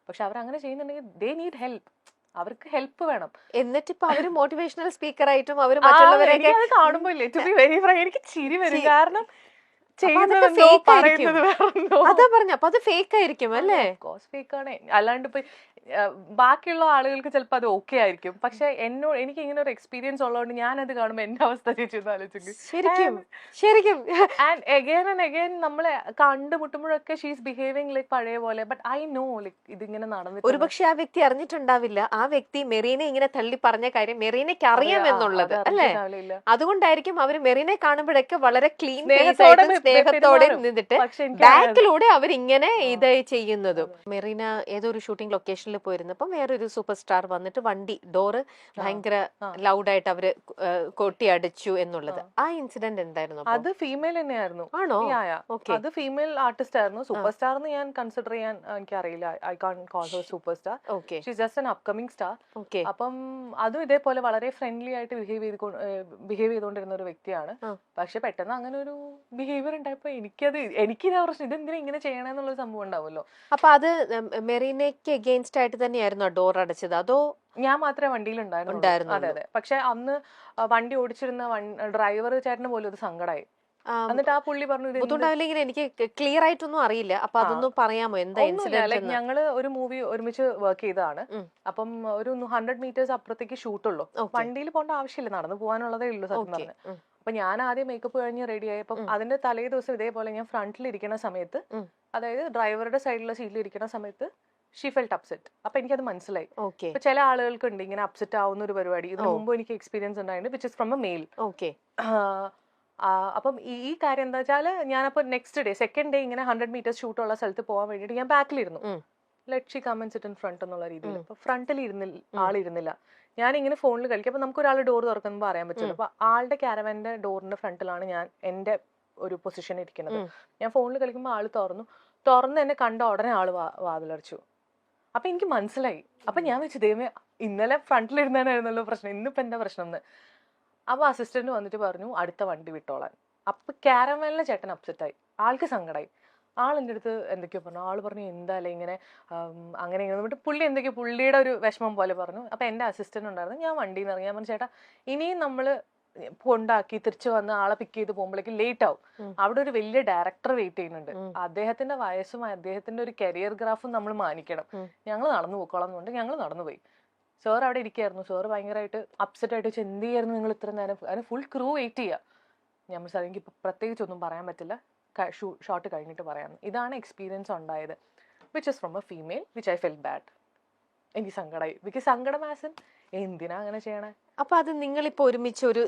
പക്ഷെ അവർ അങ്ങനെ ചെയ്യുന്നുണ്ടെങ്കിൽ ദേ നീഡ് ഹെൽപ്പ്, അവർക്ക് ഹെൽപ്പ് വേണം. എന്നിട്ട് ഇപ്പൊ അവര് മോട്ടിവേഷണൽ സ്പീക്കർ ആയിട്ടും അവര് മറ്റുള്ളവരെയൊക്കെ അത് കാണുമ്പോ ഇല്ലേ ടു ബി വെരി ഫ്രാങ്ക് എനിക്ക് ചിരി വരും. കാരണം അതാ പറഞ്ഞ അപ്പൊ അത് ഫേക്ക് ആയിരിക്കും അല്ലേ? ഫേക്ക് ആണ്. അല്ലാണ്ട് ഇപ്പൊ ബാക്കിയുള്ള ആളുകൾക്ക് ചിലപ്പോ അത് ഓക്കെ ആയിരിക്കും, പക്ഷെ എനിക്ക് ഇങ്ങനെ ഒരു എക്സ്പീരിയൻസ് ഉള്ളതുകൊണ്ട് ഞാനത് കാണുമ്പോ എന്റെ അവസ്ഥ ചേച്ചി ആലോചിക്കും. ശരിക്കും ശരിക്കും ആൻഡ് അഗൈൻ ആൻഡ് അഗൈൻ നമ്മളെ കണ്ടുമുട്ടുമ്പോഴൊക്കെ ഷീസ് ബിഹേവിംഗ് ലൈക്ക് പഴയ പോലെ. ബട്ട് ഐ നോ ലൈക്ക് ഇതിങ്ങനെ നടന്നിട്ട് ഒരുപക്ഷെ ആ വ്യക്തി അറിഞ്ഞിട്ടുണ്ടാവില്ല, ആ വ്യക്തി മെറീനെ ഇങ്ങനെ തള്ളി പറഞ്ഞ കാര്യം മെറീനയ്ക്ക് അറിയാമെന്നുള്ളത് അല്ലേ? അതുകൊണ്ടായിരിക്കും അവര് മെറീനെ കാണുമ്പോഴൊക്കെ വളരെ ക്ലീൻ സ്നേഹത്തോടെ നിന്നിട്ട് ബാക്കിലൂടെ അവരിങ്ങനെ ഇത് ചെയ്യുന്നതും. മെറീന ഏതൊരു ഷൂട്ടിംഗ് ലൊക്കേഷനിൽ പോയിരുന്നപ്പം വേറൊരു സൂപ്പർ സ്റ്റാർ വന്നിട്ട് വണ്ടി ഡോറ് ഭയങ്കര ലൗഡായിട്ട് അവര് കൊട്ടിയടിച്ചു എന്നുള്ളത്, ആ ഇൻസിഡന്റ് എന്തായിരുന്നു? അത് ഫീമെയിൽ തന്നെയായിരുന്നു. ആണോ? അത് ഫീമെയിൽ ആർട്ടിസ്റ്റ് ആയിരുന്നു. സൂപ്പർ സ്റ്റാർ എന്ന് ഞാൻ കൺസിഡർ ചെയ്യാൻ എനിക്ക് അറിയില്ല. I can call her super star. She just an upcoming star. അപ്പം അതും ഇതേപോലെ വളരെ ഫ്രണ്ട്ലി ആയിട്ട് ബിഹേവ് ചെയ്തുകൊണ്ടിരുന്ന ഒരു വ്യക്തിയാണ്. പക്ഷെ പെട്ടെന്ന് അങ്ങനെ ഒരു ബിഹേവിയർ ഉണ്ടായപ്പോ എനിക്കിതാ പ്രശ്നം, ഇതെന്തിനാ ഇങ്ങനെ ചെയ്യണമെന്നുള്ള സംഭവം ഉണ്ടാവുമല്ലോ. അപ്പൊ അത് മെറീനയ്ക്ക് അഗെയിൻസ്റ്റ് ആയിട്ട് തന്നെയായിരുന്നു ഡോർ അടച്ചത്, അതോ? ഞാൻ മാത്രമേ വണ്ടിയിൽ ഉണ്ടായിരുന്നു. അതെ അതെ. പക്ഷെ അന്ന് വണ്ടി ഓടിച്ചിരുന്ന ഡ്രൈവർ ചേട്ടന് പോലും ഒരു സങ്കടമായി. എന്നിട്ട് ആ പുള്ളി പറഞ്ഞു എനിക്ക് ക്ലിയർ ആയിട്ടൊന്നും അറിയില്ല, അപ്പൊ അതൊന്നും പറയാമോ എന്താ ഇൻസിഡന്റ്? ഞങ്ങള് ഒരു മൂവി ഒരുമിച്ച് വർക്ക് ചെയ്തതാണ്. അപ്പം ഒരു 100 മീറ്റേഴ്സ് അപ്പുറത്തേക്ക് ഷൂട്ടുള്ളൂ. വണ്ടിയിൽ പോകേണ്ട ആവശ്യമില്ല, നടന്നു പോകാനുള്ളതേ ഉള്ളൂ സത്യം പറഞ്ഞ്. അപ്പൊ ഞാൻ ആദ്യം മേക്കപ്പ് കഴിഞ്ഞ് റെഡി ആയപ്പം അതിന്റെ തലേ ദിവസം ഇതേപോലെ ഞാൻ ഫ്രണ്ടിൽ ഇരിക്കുന്ന സമയത്ത്, അതായത് ഡ്രൈവറുടെ സൈഡിലെ സീറ്റിൽ ഇരിക്കുന്ന സമയത്ത് ഷീ ഫെൽറ്റ് അപ്സെറ്റ്. അപ്പൊ എനിക്കത് മനസ്സിലായി. ഇപ്പൊ ചില ആളുകൾക്ക് ഉണ്ട് ഇങ്ങനെ അപ്സെറ്റ് ആവുന്ന ഒരു പരിപാടി. ഇതിനു മുമ്പ് എനിക്ക് എക്സ്പീരിയൻസ് ഉണ്ടായിട്ടുണ്ട്, which is from a male. അപ്പം ഈ കാര്യം എന്താ വെച്ചാൽ ഞാനപ്പോ നെക്സ്റ്റ് ഡേ സെക്കൻഡ് ഡേ ഇങ്ങനെ 100 മീറ്റേഴ്സ് ഷൂട്ടുള്ള സ്ഥലത്ത് പോകാൻ വേണ്ടിയിട്ട് ഞാൻ ബാക്കിലിരുന്നു. Let she come and sit in front എന്നുള്ള രീതിയിൽ. അപ്പൊ ഫ്രണ്ടിൽ ആളിരുന്നില്ല. ഞാൻ ഇങ്ങനെ ഫോണിൽ കളിക്കും. അപ്പൊ നമുക്ക് ഒരാൾ ഡോർ തുറക്കുമ്പോൾ അറിയാൻ പറ്റില്ല. അപ്പൊ ആളുടെ കാരവന്റെ ഡോറിന്റെ ഫ്രണ്ടിലാണ് ഞാൻ എന്റെ ഒരു പൊസിഷൻ ഇരിക്കുന്നത്. ഞാൻ ഫോണിൽ കളിക്കുമ്പോൾ ആള് തുറന്ന് എന്നെ കണ്ട ഉടനെ ആള് വാതിലടച്ചു. അപ്പൊ എനിക്ക് മനസ്സിലായി. അപ്പൊ ഞാൻ വെച്ചു ദൈവമേ ഇന്നലെ ഫ്രണ്ടിലിരുന്നായിരുന്നല്ലോ പ്രശ്നം, ഇന്നിപ്പോ എന്താ പ്രശ്നം എന്ന്. അപ്പൊ അസിസ്റ്റന്റ് വന്നിട്ട് പറഞ്ഞു അടുത്ത വണ്ടി വിട്ടോളാൻ. അപ്പൊ കാരവാനിലെ ചേട്ടൻ അപ്സെറ്റ് ആയി, ആൾക്ക് സങ്കടമായി. ആൾ എൻ്റെ അടുത്ത് എന്തൊക്കെയോ പറഞ്ഞു. ആള് പറഞ്ഞു എന്തായാലും ഇങ്ങനെ അങ്ങനെ ഇങ്ങനെ പുള്ളി എന്തൊക്കെയോ പുള്ളിയുടെ ഒരു വിഷമം പോലെ പറഞ്ഞു. അപ്പൊ എന്റെ അസിസ്റ്റന്റ് ഉണ്ടായിരുന്നു. ഞാൻ വണ്ടിയിൽ നിന്ന് ഇറങ്ങി. ഞാൻ പറഞ്ഞു ചേട്ടാ ഇനിയും നമ്മള് കൊണ്ടാക്കി തിരിച്ചു വന്ന് ആളെ പിക്ക് ചെയ്ത് പോകുമ്പോഴേക്കും ലേറ്റ് ആവും. അവിടെ ഒരു വലിയ ഡയറക്ടർ വെയിറ്റ് ചെയ്യുന്നുണ്ട്. അദ്ദേഹത്തിന്റെ വയസ്സും അദ്ദേഹത്തിന്റെ ഒരു കരിയർ ഗ്രാഫും നമ്മൾ മാനിക്കണം. ഞങ്ങൾ നടന്നു പോയിക്കോളാം എന്നുകൊണ്ട് ഞങ്ങൾ നടന്നുപോയി. സാർ അവിടെ ഇരിക്കുകയായിരുന്നു. സാർ ഭയങ്കരമായിട്ട് അപ്സെറ്റ് ആയിട്ട് വെച്ച് എന്ത് ചെയ്യായിരുന്നു നിങ്ങൾ ഇത്ര നേരം, അതിന് ഫുൾ ക്രൂ വെയിറ്റ് ചെയ്യുക. ഞാൻ സാർ എനിക്ക് ഇപ്പൊ പ്രത്യേകിച്ച് ഒന്നും പറയാൻ പറ്റില്ല, ഷോട്ട് കഴിഞ്ഞിട്ട് പറയാം. ഇതാണ് എക്സ്പീരിയൻസ് ഉണ്ടായത്, which is from a female, which I fell bad. എനിക്ക് സങ്കടമായി. ബിക്കോസ് സങ്കടം ആസ് എന്തിനാ അങ്ങനെ ചെയ്യണേ. അപ്പൊ അത് നിങ്ങളിപ്പോ ഒരുമിച്ച് ഒരു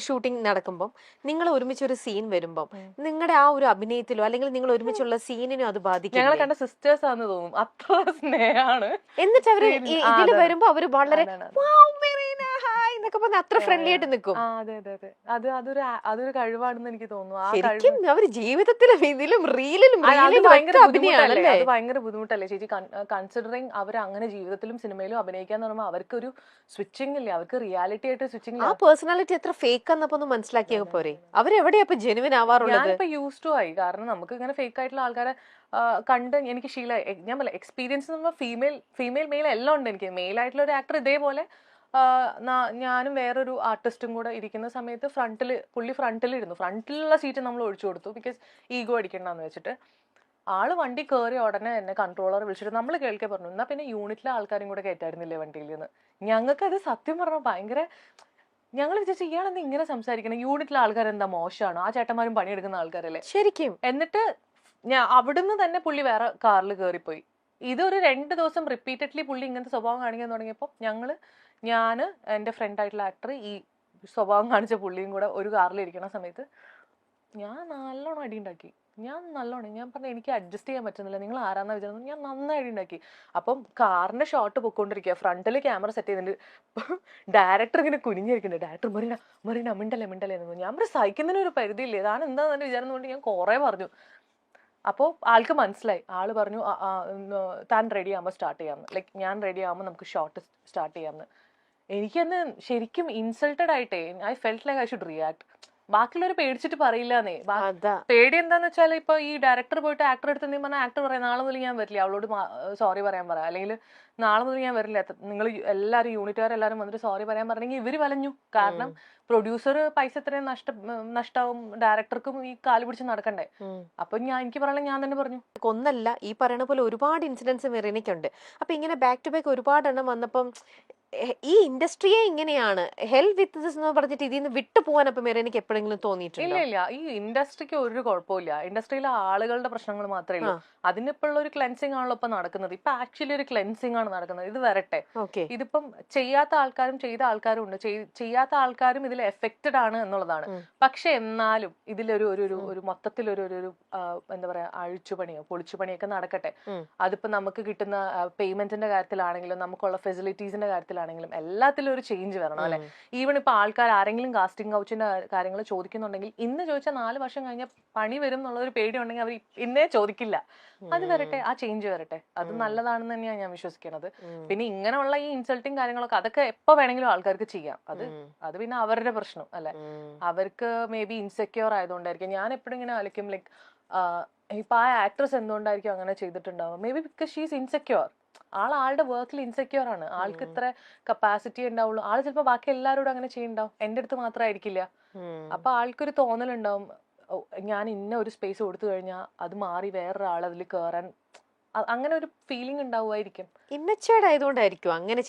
ഷൂട്ടിംഗ് നടക്കുമ്പോൾ നിങ്ങൾ ഒരുമിച്ച് ഒരു സീൻ വരുമ്പോൾ നിങ്ങളുടെ ആ ഒരു അഭിനയത്തിലോ അല്ലെങ്കിൽ നിങ്ങൾ ഒരുമിച്ചുള്ള സീനിനോ അത് ബാധിക്കും? ഞങ്ങളെ കണ്ട സിസ്റ്റേഴ്സ് ആണെന്ന് തോന്നും, അത്ര സ്നേഹമാണ്. എന്നിട്ട് അവര് ഇതിൽ വരുമ്പോ അവര് വളരെ അത്ര ഫ്രണ്ട്ലി ആയിട്ട് നിൽക്കും. അതെ അതെ അതെ. അതൊരു കഴിവാണെന്ന് എനിക്ക് തോന്നുന്നു. ശരിക്കും അവര് ജീവിതത്തിലും ഇതിലും റീലിലും ഭയങ്കര ബുദ്ധിമുട്ടല്ലേ ചേച്ചി? കൺസിഡറിങ് അവർ അങ്ങനെ ജീവിതത്തിലും സിനിമയിലും അഭിനയിക്കാന്ന് പറയുമ്പോൾ അവർക്ക് ഒരു സ്വിച്ചിങ് ഇല്ലേ, അവർക്ക് റിയാലിറ്റി ആയിട്ട് സ്വിച്ചിങ്. ആ പേഴ്സണാലിറ്റി എത്ര ഫേക്ക് എന്നൊന്ന് മനസ്സിലാക്കിയ പോരെ. അവരെവിടെയാ ജെനുവിൻ ആവാറുള്ളത്? ഞാനിപ്പോ യൂസ് ടു ആയി. കാരണം നമുക്ക് ഇങ്ങനെ ഫേക്ക് ആയിട്ടുള്ള ആൾക്കാരെ കണ്ട് എനിക്ക് ശീലമായി. ഞാൻ പറയാം എക്സ്പീരിയൻസ് ഫീമെയിൽ മെയിൽ എല്ലാം ഉണ്ട് എനിക്ക്. മെയിൽ ആയിട്ടുള്ള ഒരു ആക്ടർ ഇതേപോലെ ഞാനും വേറൊരു ആർട്ടിസ്റ്റും കൂടെ ഇരിക്കുന്ന സമയത്ത് പുള്ളി ഫ്രണ്ടിലിരുന്നു. ഫ്രണ്ടിലുള്ള സീറ്റ് നമ്മൾ ഒഴിച്ചു കൊടുത്തു, ബിക്കോസ് ഈഗോ അടിക്കണ്ടെന്ന് വെച്ചിട്ട്. ആള് വണ്ടി കയറി ഉടനെ എന്നെ കൺട്രോളർ വിളിച്ചിട്ട് നമ്മൾ കേൾക്കെ പറഞ്ഞു, എന്നാ പിന്നെ യൂണിറ്റിലെ ആൾക്കാരും കൂടെ കയറ്റായിരുന്നില്ലേ വണ്ടിയിൽ നിന്ന്. ഞങ്ങൾക്കത് സത്യം പറഞ്ഞാൽ ഭയങ്കര, ഞങ്ങൾ വിചാരിച്ചു ഇയാളെന്താ ഇങ്ങനെ സംസാരിക്കണം, യൂണിറ്റിലെ ആൾക്കാരെന്താ മോശമാണോ, ആ ചേട്ടന്മാരും പണിയെടുക്കുന്ന ആൾക്കാരല്ലേ ശരിക്കും. എന്നിട്ട് അവിടുന്ന് തന്നെ പുള്ളി വേറെ കാറിൽ കയറിപ്പോയി. ഇതൊരു 2 ദിവസം റിപ്പീറ്റഡ്ലി പുള്ളി ഇങ്ങനത്തെ സ്വഭാവം കാണിക്കാൻ തുടങ്ങിയപ്പോൾ ഞാൻ എൻ്റെ ഫ്രണ്ടായിട്ടുള്ള ആക്ടർ ഈ സ്വഭാവം കാണിച്ച പുള്ളിയും കൂടെ ഒരു കാറിൽ ഇരിക്കുന്ന സമയത്ത് ഞാൻ നല്ലോണം അടിയുണ്ടാക്കി. ഞാൻ പറഞ്ഞു എനിക്ക് അഡ്ജസ്റ്റ് ചെയ്യാൻ പറ്റുന്നില്ല, നിങ്ങൾ ആരാന്നാ വിചാരിച്ചത്. ഞാൻ നന്നായി അടിയുണ്ടാക്കി. അപ്പം കാറിന്റെ ഷോട്ട് പൊയ്ക്കൊണ്ടിരിക്കുക, ഫ്രണ്ടിൽ ക്യാമറ സെറ്റ് ചെയ്തിട്ടുണ്ട്. ഡയറക്ടർ ഇങ്ങനെ കുനിഞ്ഞിരിക്കുന്നുണ്ട്. ഡയറക്ടർ മറീന മിണ്ടല്ലേ എന്ന്. ഞാൻ പറഞ്ഞു സഹിക്കുന്നതിന് ഒരു പരിധിയില്ലേ, ഞാൻ എന്താന്ന് വിചാരിച്ചുകൊണ്ട് ഞാൻ കുറെ പറഞ്ഞു. അപ്പോൾ ആൾക്ക് മനസ്സിലായി. ആള് പറഞ്ഞു താൻ റെഡി ആകുമ്പോൾ സ്റ്റാർട്ട് ചെയ്യാമെന്ന്. ലൈക്ക് ഞാൻ റെഡി ആകുമ്പോൾ നമുക്ക് ഷോട്ട് സ്റ്റാർട്ട് ചെയ്യാമെന്ന്. എനിക്കന്ന് ശരിക്കും ഇൻസൾട്ടഡ് ആയിട്ടേ I felt like I should react. ബാക്കിയുള്ളവർ പേടിച്ചിട്ട് പറയില്ലാന്നേ. പേടി എന്താന്ന് വെച്ചാൽ ഇപ്പൊ ഈ ഡയറക്ടർ പോയിട്ട് ആക്ടർ എടുത്ത് എന്തെങ്കിലും പറഞ്ഞാൽ ആക്ടർ പറയാം നാളെ മുതൽ ഞാൻ വരില്ല, അവളോട് സോറി പറയാൻ പറയാം, അല്ലെങ്കിൽ നാളെ മുതൽ ഞാൻ വരില്ല, നിങ്ങൾ എല്ലാവരും യൂണിറ്റുകാരെല്ലാരും വന്നിട്ട് സോറി പറയാൻ പറഞ്ഞെങ്കിൽ ഇവര് വലഞ്ഞു. കാരണം പ്രൊഡ്യൂസർ പൈസ എത്രയും നഷ്ടാവും, ഡയറക്ടർക്കും ഈ കാല് പിടിച്ച് നടക്കണ്ടേ. അപ്പൊ എനിക്ക് പറയാൻ ഞാൻ തന്നെ പറഞ്ഞു. ഒന്നല്ല, ഈ പറയുന്ന പോലെ ഒരുപാട് ഇൻസിഡൻസ് മെറീനയ്ക്കുണ്ട്. അപ്പൊ ഇങ്ങനെ ബാക്ക് ടു ബാക്ക് ഒരുപാട് എണ്ണം വന്നപ്പം ഈ ഇൻഡസ്ട്രിയെ ഇങ്ങനെയാണ് ഹെൽ വിത്ത് ദിസ് എന്ന് പറഞ്ഞിട്ട് ഇതിൽ നിന്ന് വിട്ടു പോകാൻ അപ്പൊ മെറീനയ്ക്ക് എപ്പോഴെങ്കിലും തോന്നിയിട്ടുണ്ട്? ഇല്ല ഇല്ല, ഈ ഇൻഡസ്ട്രിക്ക് ഒരു കുഴപ്പമില്ല. ഇൻഡസ്ട്രിയിലെ ആളുകളുടെ പ്രശ്നങ്ങൾ മാത്രമേ ഉള്ളൂ. അതിനിപ്പോൾ ഒരു ക്ലെൻസിങ് ആണല്ലോ ഇപ്പൊ നടക്കുന്നത്. ഇപ്പൊ ആക്ച്വലി ഒരു ക്ലെൻസിങ് ആണ് നടക്കുന്നത്. ഇത് വരട്ടെ. ഇതിപ്പം ചെയ്യാത്ത ആൾക്കാരും ചെയ്ത ആൾക്കാരും ഉണ്ട്. ചെയ്യാത്ത ആൾക്കാരും ഇതിൽ എഫക്റ്റഡ് ആണ് എന്നുള്ളതാണ്. പക്ഷെ എന്നാലും ഇതിലൊരു ഒരു മൊത്തത്തിലൊരു എന്താ പറയാ അഴിച്ചുപണിയോ പൊളിച്ചുപണിയൊക്കെ നടക്കട്ടെ. അതിപ്പോ നമുക്ക് കിട്ടുന്ന പേയ്മെന്റിന്റെ കാര്യത്തിലാണെങ്കിലും നമുക്കുള്ള ഫെസിലിറ്റീസിന്റെ കാര്യത്തിലാണെങ്കിലും എല്ലാത്തിലും ഒരു ചേഞ്ച് വരണം അല്ലെ. ഈവൺ ഇപ്പൊ ആൾക്കാർ ആരെങ്കിലും കാസ്റ്റിംഗ് കൗച്ചിന്റെ കാര്യങ്ങൾ ചോദിക്കുന്നുണ്ടെങ്കിൽ ഇന്ന് ചോദിച്ചാൽ 4 വർഷം കഴിഞ്ഞ പണി വരും എന്നുള്ള ഒരു പേടി ഉണ്ടെങ്കിൽ അവർ ഇന്നേ ചോദിക്കില്ല. അത് വരട്ടെ, ആ ചേഞ്ച് വരട്ടെ. അത് നല്ലതാണെന്ന് തന്നെയാണ് ഞാൻ വിശ്വസിക്കുന്നത്. പിന്നെ ഇങ്ങനെയുള്ള ഈ ഇൻസൾട്ടിങ് കാര്യങ്ങളൊക്കെ അതൊക്കെ എപ്പോ വേണമെങ്കിലും ആൾക്കാർക്ക് ചെയ്യാം. അത് പിന്നെ അവരുടെ പ്രശ്നം അല്ലെ. അവർക്ക് മേ ബി ഇൻസെക്യൂർ ആയതുകൊണ്ടായിരിക്കും. ഞാൻ എപ്പോഴും ഇങ്ങനെ ആലോചിക്കും ലൈക്ക് ഇപ്പൊ ആ ആക്ട്രസ് എന്തുകൊണ്ടായിരിക്കും അങ്ങനെ ചെയ്തിട്ടുണ്ടാവുക. Maybe because she is insecure. ആളുടെ വർക്കിൽ ഇൻസെക്യൂർ ആണ്. ആൾക്ക് ഇത്ര കപ്പാസിറ്റി ഉണ്ടാവുള്ളൂ. ആള് ചിലപ്പോ ബാക്കി എല്ലാവരോടും അങ്ങനെ ചെയ്യുന്നുണ്ടാവും, എന്റെ അടുത്ത് മാത്രമായിരിക്കില്ല. അപ്പൊ ആൾക്കൊരു തോന്നലുണ്ടാവും, ഞാൻ ഇന്ന ഒരു സ്പേസ് കൊടുത്തു കഴിഞ്ഞാൽ അത് മാറി വേറൊരാൾ അതിൽ കയറാൻ, അങ്ങനെ ഒരു ഫീലിംഗ് ഉണ്ടാവുമായിരിക്കും. ഇമ്മച്ചുവേർഡ് ആയതുകൊണ്ടായിരിക്കും അങ്ങനെ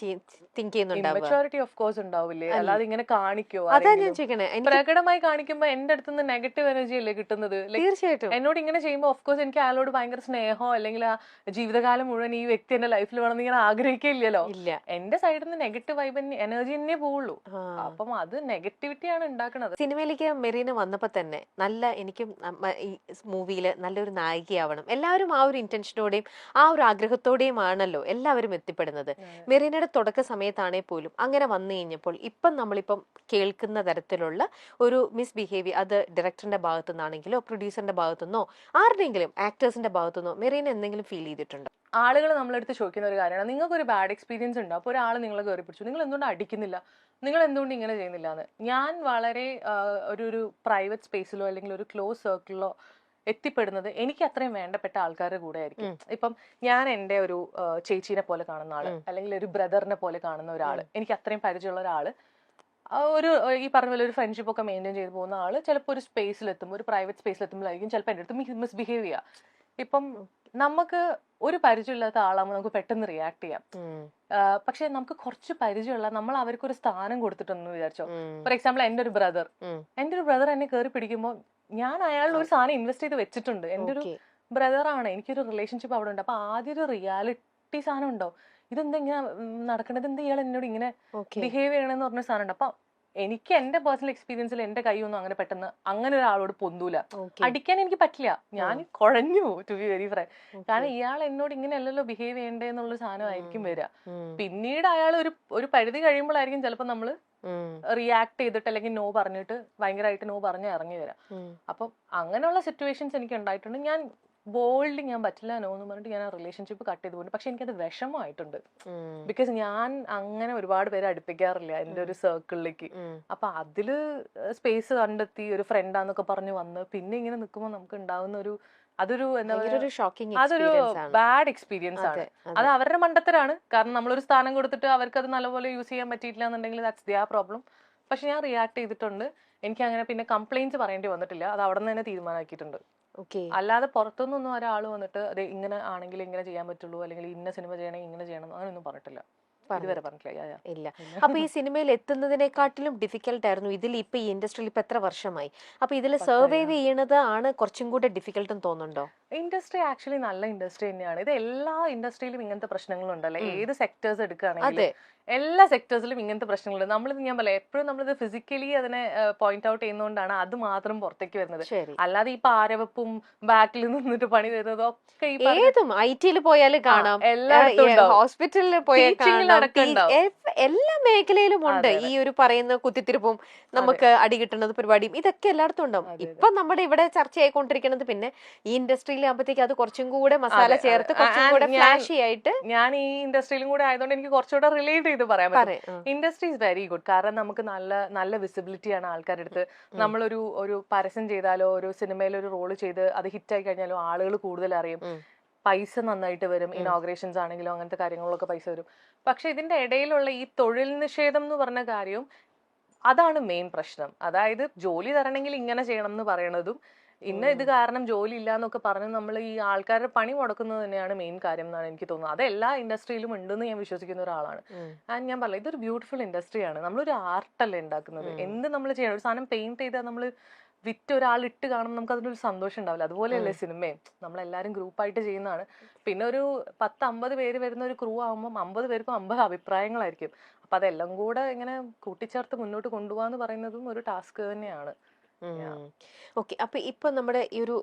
തിങ്ക് ചെയ്യുന്നുണ്ടാവുക. ഇമ്മച്യൂരിറ്റി ഓഫ് കോഴ്സ് ഉണ്ടാവില്ലേ, അല്ലാതെ ഇങ്ങനെ കാണിക്കോ? അതാ ഞാൻ ചോദിക്കണേ. പ്രകടമായി കാണിക്കുമ്പോ എന്റെ അടുത്ത് നിന്ന് നെഗറ്റീവ് എനർജി അല്ലേ കിട്ടുന്നത്. തീർച്ചയായിട്ടും എന്നോട് ഇങ്ങനെ ചെയ്യുമ്പോ ഓഫ് കോഴ്സ് എനിക്ക് അയാളോട് ഭയങ്കര സ്നേഹമോ അല്ലെങ്കിൽ ആ ജീവിതകാലം മുഴുവൻ ഈ വ്യക്തി എന്റെ ലൈഫിൽ വേണമെന്ന് ഇങ്ങനെ ആഗ്രഹിക്കില്ലല്ലോ. എന്റെ സൈഡിൽ നിന്ന് നെഗറ്റീവ് വൈബ് എനർജി തന്നെ പോവുള്ളൂ. അപ്പം അത് നെഗറ്റിവിറ്റിയാണ് ഉണ്ടാക്കുന്നത്. സിനിമയിലേക്ക് മെറീന വന്നപ്പോ തന്നെ നല്ല എനിക്കും ഈ മൂവിയില് നല്ലൊരു നായികയാവണം, എല്ലാവരും ആ ഒരു ഇന്റൻഷനോടെയും ആ ഒരു ആഗ്രഹത്തോടെയും ആണല്ലോ എല്ലാവരും എത്തിപ്പെടുന്നത്. മെറീനയുടെ തുടക്ക സമയത്താണേ പോലും അങ്ങനെ വന്നു കഴിഞ്ഞപ്പോൾ ഇപ്പം നമ്മളിപ്പം കേൾക്കുന്ന തരത്തിലുള്ള ഒരു മിസ്ബിഹേവിയർ, അത് ഡയറക്ടറിന്റെ ഭാഗത്തു നിന്നാണെങ്കിലോ പ്രൊഡ്യൂസറിന്റെ ഭാഗത്തുനിന്നോ ആരുടെയെങ്കിലും ആക്ടേഴ്സിന്റെ ഭാഗത്തുനിന്നോ മെറീന എന്തെങ്കിലും ഫീൽ ചെയ്തിട്ടുണ്ടോ? ആളുകൾ നമ്മളെടുത്ത് ചോദിക്കുന്ന ഒരു കാര്യമാണ്, നിങ്ങൾക്ക് ഒരു ബാഡ് എക്സ്പീരിയൻസ് ഉണ്ടോ? അപ്പോൾ ഒരാൾ നിങ്ങളെ കയറി പിടിച്ചു, നിങ്ങൾ എന്തുകൊണ്ട് അടിക്കുന്നില്ല, നിങ്ങൾ എന്തുകൊണ്ട് ഇങ്ങനെ ചെയ്യുന്നില്ല എന്ന്. ഞാൻ വളരെ ഒരു പ്രൈവറ്റ് സ്പേസിലോ അല്ലെങ്കിൽ ഒരു ക്ലോസ് സർക്കിളിലോ എത്തിപ്പെടുന്നത് എനിക്ക് അത്രയും വേണ്ടപ്പെട്ട ആൾക്കാരുടെ കൂടെ ആയിരിക്കും. ഇപ്പം ഞാൻ എന്റെ ഒരു ചേച്ചീനെ പോലെ കാണുന്ന ആള് അല്ലെങ്കിൽ ഒരു ബ്രദറിനെ പോലെ കാണുന്ന ഒരാള്, എനിക്ക് അത്രയും പരിചയമുള്ള ഒരാള്, ഒരു ഈ പറഞ്ഞ പോലെ ഒരു ഫ്രണ്ട്ഷിപ്പ് ഒക്കെ മെയിൻറ്റെയിൻ ചെയ്ത് പോകുന്ന ആള് ചിലപ്പോൾ ഒരു സ്പേസിലെത്തുമ്പോൾ, ഒരു പ്രൈവറ്റ് സ്പേസിലെത്തുമ്പോഴായിരിക്കും ചിലപ്പോൾ എൻ്റെ അടുത്ത് മിസ്ബിഹേവ് ചെയ്യുക. ഇപ്പം നമുക്ക് ഒരു പരിചയമില്ലാത്ത ആളാകുമ്പോൾ നമുക്ക് പെട്ടെന്ന് റിയാക്ട് ചെയ്യാം. പക്ഷെ നമുക്ക് കുറച്ച് പരിചയമുള്ള, നമ്മൾ അവർക്ക് ഒരു സ്ഥാനം കൊടുത്തിട്ടെന്ന് വിചാരിച്ചോ. ഫോർ എക്സാമ്പിൾ എന്റെ ഒരു ബ്രദർ എന്നെ കയറി പിടിക്കുമ്പോൾ ഞാൻ അയാളുടെ ഒരു സാധനം ഇൻവെസ്റ്റ് ചെയ്ത് വെച്ചിട്ടുണ്ട്. എന്റെ ഒരു ബ്രദറാണ്, എനിക്കൊരു റിലേഷൻഷിപ്പ് അവിടെ ഉണ്ട്. അപ്പൊ ആദ്യം ഒരു റിയാലിറ്റി സാധനം ഉണ്ടോ, ഇതെന്താ ഇങ്ങനെ നടക്കണത്, എന്താ ഇയാൾ എന്നോട് ഇങ്ങനെ ബിഹേവ് ചെയ്യണമെന്ന് പറഞ്ഞ സാധനം ഉണ്ട്. അപ്പൊ എനിക്ക് എന്റെ പേഴ്സണൽ എക്സ്പീരിയൻസിൽ എന്റെ കൈയൊന്നും അങ്ങനെ പെട്ടെന്ന് അങ്ങനെ ഒരാളോട് പൊന്തൂല, അടിക്കാൻ എനിക്ക് പറ്റില്ല. ഞാൻ കുഴഞ്ഞു ടു ബി വെരി ഫ്രാങ്ക്. കാരണം ഇയാൾ എന്നോട് ഇങ്ങനെ അല്ലല്ലോ ബിഹേവ് ചെയ്യണ്ടേ എന്നുള്ള സാധനമായിരിക്കും വരിക. പിന്നീട് അയാൾ ഒരു പരിധി കഴിയുമ്പോഴായിരിക്കും ചിലപ്പോൾ നമ്മള് റിയാക്ട് ചെയ്തിട്ട് അല്ലെങ്കിൽ നോ പറഞ്ഞിട്ട് ഭയങ്കരമായിട്ട് നോ പറഞ്ഞ് ഇറങ്ങി വരാം. അപ്പം അങ്ങനെയുള്ള സിറ്റുവേഷൻസ് എനിക്ക് ഉണ്ടായിട്ടുണ്ട്. ഞാൻ ബോൾഡ് ഞാൻ പറ്റില്ല നോ എന്ന് പറഞ്ഞിട്ട് ഞാൻ ആ റിലേഷൻഷിപ്പ് കട്ട് ചെയ്ത് പോകുന്നു. പക്ഷെ എനിക്കത് വിഷമമായിട്ടുണ്ട്. ബിക്കോസ് ഞാൻ അങ്ങനെ ഒരുപാട് പേരെ അടുപ്പിക്കാറില്ല എന്റെ ഒരു സർക്കിളിലേക്ക്. അപ്പൊ അതില് സ്പേസ് കണ്ടെത്തി ഒരു ഫ്രണ്ടാന്നൊക്കെ പറഞ്ഞ് വന്ന് പിന്നെ ഇങ്ങനെ നിൽക്കുമ്പോൾ നമുക്ക് ഉണ്ടാവുന്ന അതൊരു എന്താ പറയുക, അതൊരു ബാഡ് എക്സ്പീരിയൻസ് ആണ്. അത് അവരുടെ മണ്ടത്തരാണ്. കാരണം നമ്മളൊരു സ്ഥാനം കൊടുത്തിട്ട് അവർക്ക് അത് നല്ലപോലെ യൂസ് ചെയ്യാൻ പറ്റിയിട്ടില്ല എന്നുണ്ടെങ്കിൽ ദാറ്റ്സ് ദിയർ പ്രോബ്ലം. പക്ഷെ ഞാൻ റിയാക്ട് ചെയ്തിട്ടുണ്ട്. എനിക്ക് അങ്ങനെ പിന്നെ കംപ്ലൈന്റ്സ് പറയേണ്ടി വന്നിട്ടില്ല. അത് അവിടെ നിന്ന് തന്നെ തീരുമാനമാക്കിയിട്ടുണ്ട്. അല്ലാതെ പുറത്തുനിന്നൊന്നും ഒരാൾ വന്നിട്ട് അതെ ഇങ്ങനെ ആണെങ്കിൽ ഇങ്ങനെ ചെയ്യാൻ പറ്റുള്ളൂ, അല്ലെങ്കിൽ ഇന്ന സിനിമ ചെയ്യണമെങ്കിൽ ഇങ്ങനെ ചെയ്യണം, അങ്ങനെയൊന്നും പറഞ്ഞിട്ടില്ല. ഇതുവരെ പറഞ്ഞിട്ടില്ല. ഇല്ല. അപ്പൊ ഈ സിനിമയിൽ എത്തുന്നതിനെക്കാട്ടിലും ഡിഫിക്കൽട്ട് ആയിരുന്നു ഇതിൽ ഇപ്പൊ ഈ ഇൻഡസ്ട്രിയിൽ ഇപ്പൊ എത്ര വർഷമായി? അപ്പൊ ഇതിൽ സർവൈവ് ചെയ്യണത് ആണ് കുറച്ചും കൂടെ ഡിഫിക്കൽട്ട് തോന്നുന്നുണ്ടോ? ഇൻഡസ്ട്രി ആക്ച്വലി നല്ല ഇൻഡസ്ട്രി തന്നെയാണ്. ഇത് എല്ലാ ഇൻഡസ്ട്രിയിലും ഇങ്ങനത്തെ പ്രശ്നങ്ങളുണ്ടല്ലേ. ഏത് സെക്ടേഴ്സ് എടുക്കുകയാണെങ്കിൽ എല്ലാ സെക്ടേഴ്സിലും ഇങ്ങനത്തെ പ്രശ്നങ്ങളുണ്ട്. ഞാൻ പറയാം എപ്പോഴും നമ്മളിത് ഫിസിക്കലി അതിനെ പോയിന്റ് ഔട്ട് ചെയ്യുന്നതുകൊണ്ടാണ് അത് മാത്രം പുറത്തേക്ക് വരുന്നത്. അല്ലാതെ ഈ പാരവപ്പും ബാക്കിൽ നിന്നിട്ട് പണി തരുന്നതും ഒക്കെ ഏതും ഐ.ടിയിൽ പോയാലും കാണാം, ഹോസ്പിറ്റലിൽ പോയാൽ എല്ലാ മേഖലയിലും ഉണ്ട്. ഈ ഒരു പറയുന്ന കുത്തിത്തിരിപ്പും നമുക്ക് അടി കിട്ടുന്നത് പരിപാടിയും ഇതൊക്കെ എല്ലായിടത്തും ഉണ്ടാവും. ഇപ്പൊ നമ്മുടെ ഇവിടെ ചർച്ചയായിക്കൊണ്ടിരിക്കുന്നത് പിന്നെ ഈ ഇൻഡസ്ട്രിയിൽ ആകുമ്പോഴത്തേക്ക് അത് കുറച്ചും കൂടെ മസാല ചേർത്ത് കുറച്ചും കൂടെ ഫ്ലാഷി ആയിട്ട്. ഞാൻ ഈ ഇൻഡസ്ട്രിയിലും കൂടെ ആയതുകൊണ്ട് എനിക്ക് കുറച്ചുകൂടെ റിലേറ്റ് ചെയ്ത് പറയാൻ പറ്റും. Industry is very good. കാരണം നമുക്ക് നല്ല വിസിബിലിറ്റിയാണ് ആൾക്കാരുടെ അടുത്ത്. നമ്മളൊരു പരസ്യം ചെയ്താലോ ഒരു സിനിമയിൽ ഒരു റോള് ചെയ്ത് അത് ഹിറ്റായി കഴിഞ്ഞാലോ ആളുകൾ കൂടുതൽ അറിയും. പൈസ നന്നായിട്ട് വരും. ഇനോഗ്രേഷൻസ് ആണെങ്കിലും അങ്ങനത്തെ കാര്യങ്ങളിലൊക്കെ പൈസ വരും. പക്ഷെ ഇതിന്റെ ഇടയിലുള്ള ഈ തൊഴിൽ നിഷേധം എന്ന് പറഞ്ഞ കാര്യം, അതാണ് മെയിൻ പ്രശ്നം. അതായത് ജോലി തരണമെങ്കിൽ ഇങ്ങനെ ചെയ്യണം എന്ന് പറയണതും ഇത് കാരണം ജോലി ഇല്ല എന്നൊക്കെ പറഞ്ഞ് നമ്മൾ ഈ ആൾക്കാരുടെ പണി മുടക്കുന്നത് തന്നെയാണ് മെയിൻ കാര്യം എന്നാണ് എനിക്ക് തോന്നുന്നത്. അത് എല്ലാ ഇൻഡസ്ട്രിയിലും ഉണ്ടെന്ന് ഞാൻ വിശ്വസിക്കുന്ന ഒരാളാണ്. ആൻഡ് ഞാൻ പറഞ്ഞത് ഇതൊരു ബ്യൂട്ടിഫുൾ ഇൻഡസ്ട്രിയാണ്. നമ്മളൊരു ആർട്ടല്ലേ ഉണ്ടാക്കുന്നത്. എന്ത് നമ്മൾ ചെയ്യണം, ഒരു സാധനം പെയിന്റ് ചെയ്താൽ നമ്മൾ വിറ്റ് ഒരാൾ ഇട്ട് കാണുമ്പോൾ നമുക്ക് അതിനൊരു സന്തോഷം ഉണ്ടാവില്ല. അതുപോലെയല്ലേ സിനിമയും. നമ്മളെല്ലാവരും ഗ്രൂപ്പായിട്ട് ചെയ്യുന്നതാണ്. പിന്നെ ഒരു 10-50 പേര് വരുന്ന ഒരു ക്രൂ ആകുമ്പോൾ 50 പേർക്കും 50 അഭിപ്രായങ്ങളായിരിക്കും. അപ്പൊ അതെല്ലാം കൂടെ ഇങ്ങനെ കൂട്ടിച്ചേർത്ത് മുന്നോട്ട് കൊണ്ടുപോകാന്ന് പറയുന്നതും ഒരു ടാസ്ക് തന്നെയാണ്. ഓക്കെ. അപ്പൊ ഇപ്പൊ നമ്മുടെ ഈ ഒരു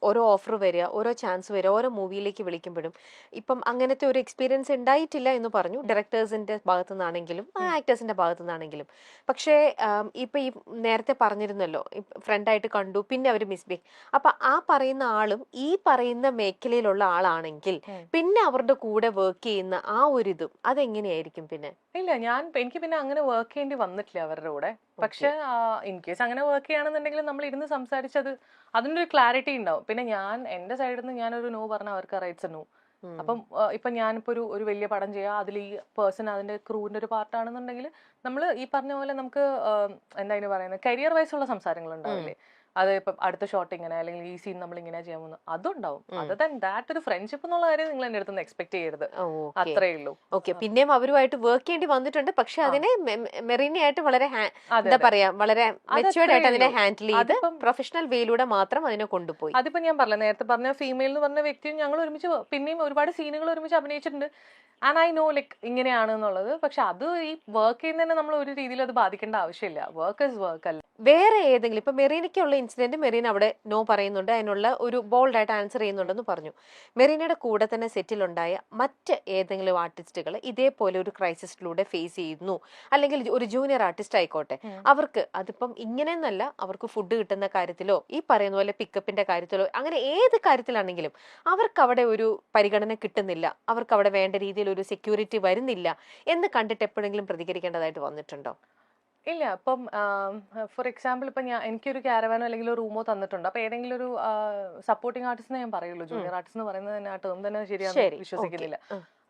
ഓരോ ഓഫർ വരിക, ഓരോ ചാൻസ് വരിക, ഓരോ മൂവിയിലേക്ക് വിളിക്കുമ്പോഴും ഇപ്പം അങ്ങനത്തെ ഒരു എക്സ്പീരിയൻസ് ഉണ്ടായിട്ടില്ല എന്ന് പറഞ്ഞു, ഡയറക്ടേഴ്സിന്റെ ഭാഗത്തു നിന്നാണെങ്കിലും ആക്ടേഴ്സിന്റെ ഭാഗത്തു നിന്നാണെങ്കിലും. പക്ഷേ ഇപ്പൊ ഈ നേരത്തെ പറഞ്ഞിരുന്നല്ലോ, ഫ്രണ്ടായിട്ട് കണ്ടു, പിന്നെ അവർ മിസ്ബിഹേവ്. അപ്പൊ ആ പറയുന്ന ആളും ഈ പറയുന്ന മേഖലയിലുള്ള ആളാണെങ്കിൽ പിന്നെ അവരുടെ കൂടെ വർക്ക് ചെയ്യുന്ന ആ ഒരു ഇതും അതെങ്ങനെയായിരിക്കും? പിന്നെ ഇല്ല, എനിക്ക് പിന്നെ അങ്ങനെ വർക്ക് ചെയ്യേണ്ടി വന്നിട്ടില്ല അവരുടെ കൂടെ. പക്ഷെ ഇൻ കേസ് അങ്ങനെ വർക്ക് ചെയ്യുകയാണെന്നുണ്ടെങ്കിൽ നമ്മൾ ഇരുന്ന് സംസാരിച്ചത് അതിൻ്റെ ഒരു ക്ലാരിറ്റി ഉണ്ടാവും. പിന്നെ എന്റെ സൈഡിൽ നിന്ന് ഞാനൊരു നോ പറഞ്ഞാൽ അവർക്ക് റൈറ്റ്സ് നോ. അപ്പം ഇപ്പൊ ഞാനിപ്പോ ഒരു വലിയ പടം ചെയ്യാം, അതിൽ ഈ പേഴ്സൺ അതിന്റെ ക്രൂവിന്റെ ഒരു പാർട്ടാണെന്നുണ്ടെങ്കിൽ നമ്മൾ ഈ പറഞ്ഞ പോലെ നമുക്ക് എന്താ പറയുന്നത്, കരിയർ വൈസ് ഉള്ള സംസാരങ്ങൾ ഉണ്ടാവില്ലേ. അത് ഇപ്പൊ അടുത്ത ഷോട്ട് ഇങ്ങനെ, അല്ലെങ്കിൽ ഈ സീൻ നമ്മൾ ഇങ്ങനെ ചെയ്യാൻ പോകുന്നു, അതുണ്ടാവും. അതർ ദാൻ ദാറ്റ് ഒരു ഫ്രണ്ട്ഷിപ്പ് എന്നുള്ള കാര്യം നിങ്ങൾ എന്റെ അടുത്ത് എക്സ്പെക്ട് ചെയ്യരുത്. അത്രേ ഉള്ളൂ. ഓക്കെ. പിന്നെയും അവരുമായിട്ട് വർക്ക് ചെയ്യേണ്ടി വന്നിട്ടുണ്ട്. പക്ഷെ അതിനെ മെറീനയായിട്ട് വളരെ എന്താ പറയാ, വളരെ മെച്ചുവേർഡ് ആയിട്ട് അതിനെ ഹാൻഡിൽ ചെയ്ത് പ്രൊഫഷണൽ വേയിലൂടെ മാത്രം അതിനെ കൊണ്ടുപോയി. അതിപ്പോ ഞാൻ പറഞ്ഞ നേരത്തെ പറഞ്ഞ ഫീമെയിൽ എന്ന് പറഞ്ഞ വ്യക്തിയും ഞങ്ങൾ ഒരുമിച്ച് പിന്നെയും ഒരുപാട് സീനുകൾ ഒരുമിച്ച് അഭിനയിച്ചിട്ടുണ്ട്. ആൻഡ് ഐ നോ ലൈക്ക് ഇങ്ങനെയാണ് എന്നുള്ളത്. പക്ഷെ അത് ഈ വർക്ക് ചെയ്യുന്നതിനെ നമ്മൾ ഒരു രീതിയിൽ അത് ബാധിക്കേണ്ട ആവശ്യമില്ല. വർക്ക് ഇസ് വർക്ക് അല്ല. വേറെ ഏതെങ്കിലും ഇപ്പൊ മെറീനയ്ക്കുള്ള ഇൻസിഡന്റ് മെറീന അവിടെ നോ പറയുന്നുണ്ട്, അതിനുള്ള ഒരു ബോൾഡ് ആയിട്ട് ആൻസർ ചെയ്യുന്നുണ്ടെന്ന് പറഞ്ഞു. മെറീനയുടെ കൂടെ തന്നെ സെറ്റിലുണ്ടായ മറ്റ് ഏതെങ്കിലും ആർട്ടിസ്റ്റുകൾ ഇതേപോലെ ഒരു ക്രൈസിസിലൂടെ ഫേസ് ചെയ്യുന്നു, അല്ലെങ്കിൽ ഒരു ജൂനിയർ ആർട്ടിസ്റ്റ് ആയിക്കോട്ടെ, അവർക്ക് അതിപ്പം ഇങ്ങനെയെന്നല്ല, അവർക്ക് ഫുഡ് കിട്ടുന്ന കാര്യത്തിലോ ഈ പറയുന്ന പോലെ പിക്കപ്പിന്റെ കാര്യത്തിലോ അങ്ങനെ ഏത് കാര്യത്തിലാണെങ്കിലും അവർക്ക് അവിടെ ഒരു പരിഗണന കിട്ടുന്നില്ല, അവർക്ക് അവിടെ വേണ്ട രീതിയിൽ ഒരു സെക്യൂരിറ്റി വരുന്നില്ല എന്ന് കണ്ടിട്ട് എപ്പോഴെങ്കിലും പ്രതികരിക്കേണ്ടതായിട്ട് വന്നിട്ടുണ്ടോ? ഇല്ല. ഇപ്പം ഫോർ എക്സാമ്പിൾ ഇപ്പൊ എനിക്കൊരു ക്യാരവാനോ അല്ലെങ്കിൽ ഒരു റൂമോ തന്നിട്ടുണ്ട്. അപ്പൊ ഏതെങ്കിലും ഒരു സപ്പോർട്ടിംഗ് ആർട്ടിസ്റ്റ് ഞാൻ പറയുള്ളൂ. ജൂനിയർ ആർട്ടിസ്റ്റ് എന്ന് പറയുന്നത് തന്നെ ആ ടേം തന്നെ ശരിയാണെന്ന് വിശ്വസിക്കുന്നില്ല.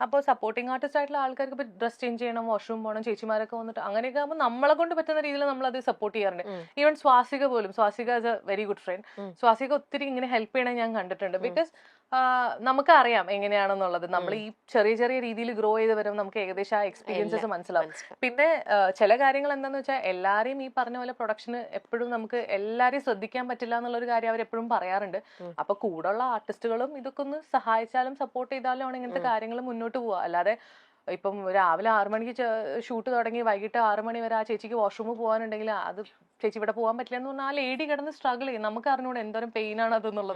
അപ്പോൾ സപ്പോർട്ടിംഗ് ആർട്ടിസ്റ്റ് ആയിട്ടുള്ള ആൾക്കാർക്ക് ഇപ്പൊ ഡ്രസ് ചേഞ്ച് ചെയ്യണം, വാഷ്റൂം പോകണം, ചേച്ചിമാരൊക്കെ വന്നിട്ട് അങ്ങനെയൊക്കെ ആകുമ്പോൾ നമ്മളെ കൊണ്ട് പറ്റുന്ന രീതിയിൽ നമ്മൾ അത് സപ്പോർട്ട് ചെയ്യാറുണ്ട്. ഈവൻ സ്വാസിക പോലും, Swasika is A very good friend. Swasika ഒത്തിരി ഇങ്ങനെ ഹെൽപ്പ് ചെയ്യണേ ഞാൻ കണ്ടിട്ടുണ്ട്. ബിക്കോസ് നമുക്കറിയാം എങ്ങനെയാണെന്നുള്ളത്. നമ്മൾ ഈ ചെറിയ ചെറിയ രീതിയിൽ ഗ്രോ ചെയ്ത് വരും, നമുക്ക് ഏകദേശം ആ എക്സ്പീരിയൻസസ് മനസ്സിലാവും. പിന്നെ ചില കാര്യങ്ങൾ എന്താന്ന് വെച്ചാൽ എല്ലാരെയും ഈ പറഞ്ഞ പോലെ പ്രൊഡക്ഷന് എപ്പോഴും നമുക്ക് എല്ലാരെയും ശ്രദ്ധിക്കാൻ പറ്റില്ല എന്നുള്ളൊരു കാര്യം അവർ എപ്പോഴും പറയാറുണ്ട്. അപ്പൊ കൂടെയുള്ള ആർട്ടിസ്റ്റുകളും ഇതൊക്കെ ഒന്ന് സഹായിച്ചാലും സപ്പോർട്ട് ചെയ്താലും ആണ് ഇങ്ങനത്തെ കാര്യങ്ങൾ മുന്നോട്ട് പോവുക. അല്ലാതെ ഇപ്പം രാവിലെ 6 മണിക്ക് ഷൂട്ട് തുടങ്ങി വൈകിട്ട് 6 മണി വരെ ആ ചേച്ചിക്ക് വാഷ്റൂമിൽ പോകാനുണ്ടെങ്കിൽ അത് ചേച്ചി ഇവിടെ പോകാൻ പറ്റില്ല എന്ന് പറഞ്ഞാൽ ആ ലേഡി കിടന്ന് സ്ട്രഗിൾ ചെയ്യും. നമുക്ക് അറിഞ്ഞൂടെ എന്തോരം പെയിൻ ആണ് അതെന്നുള്ളത്.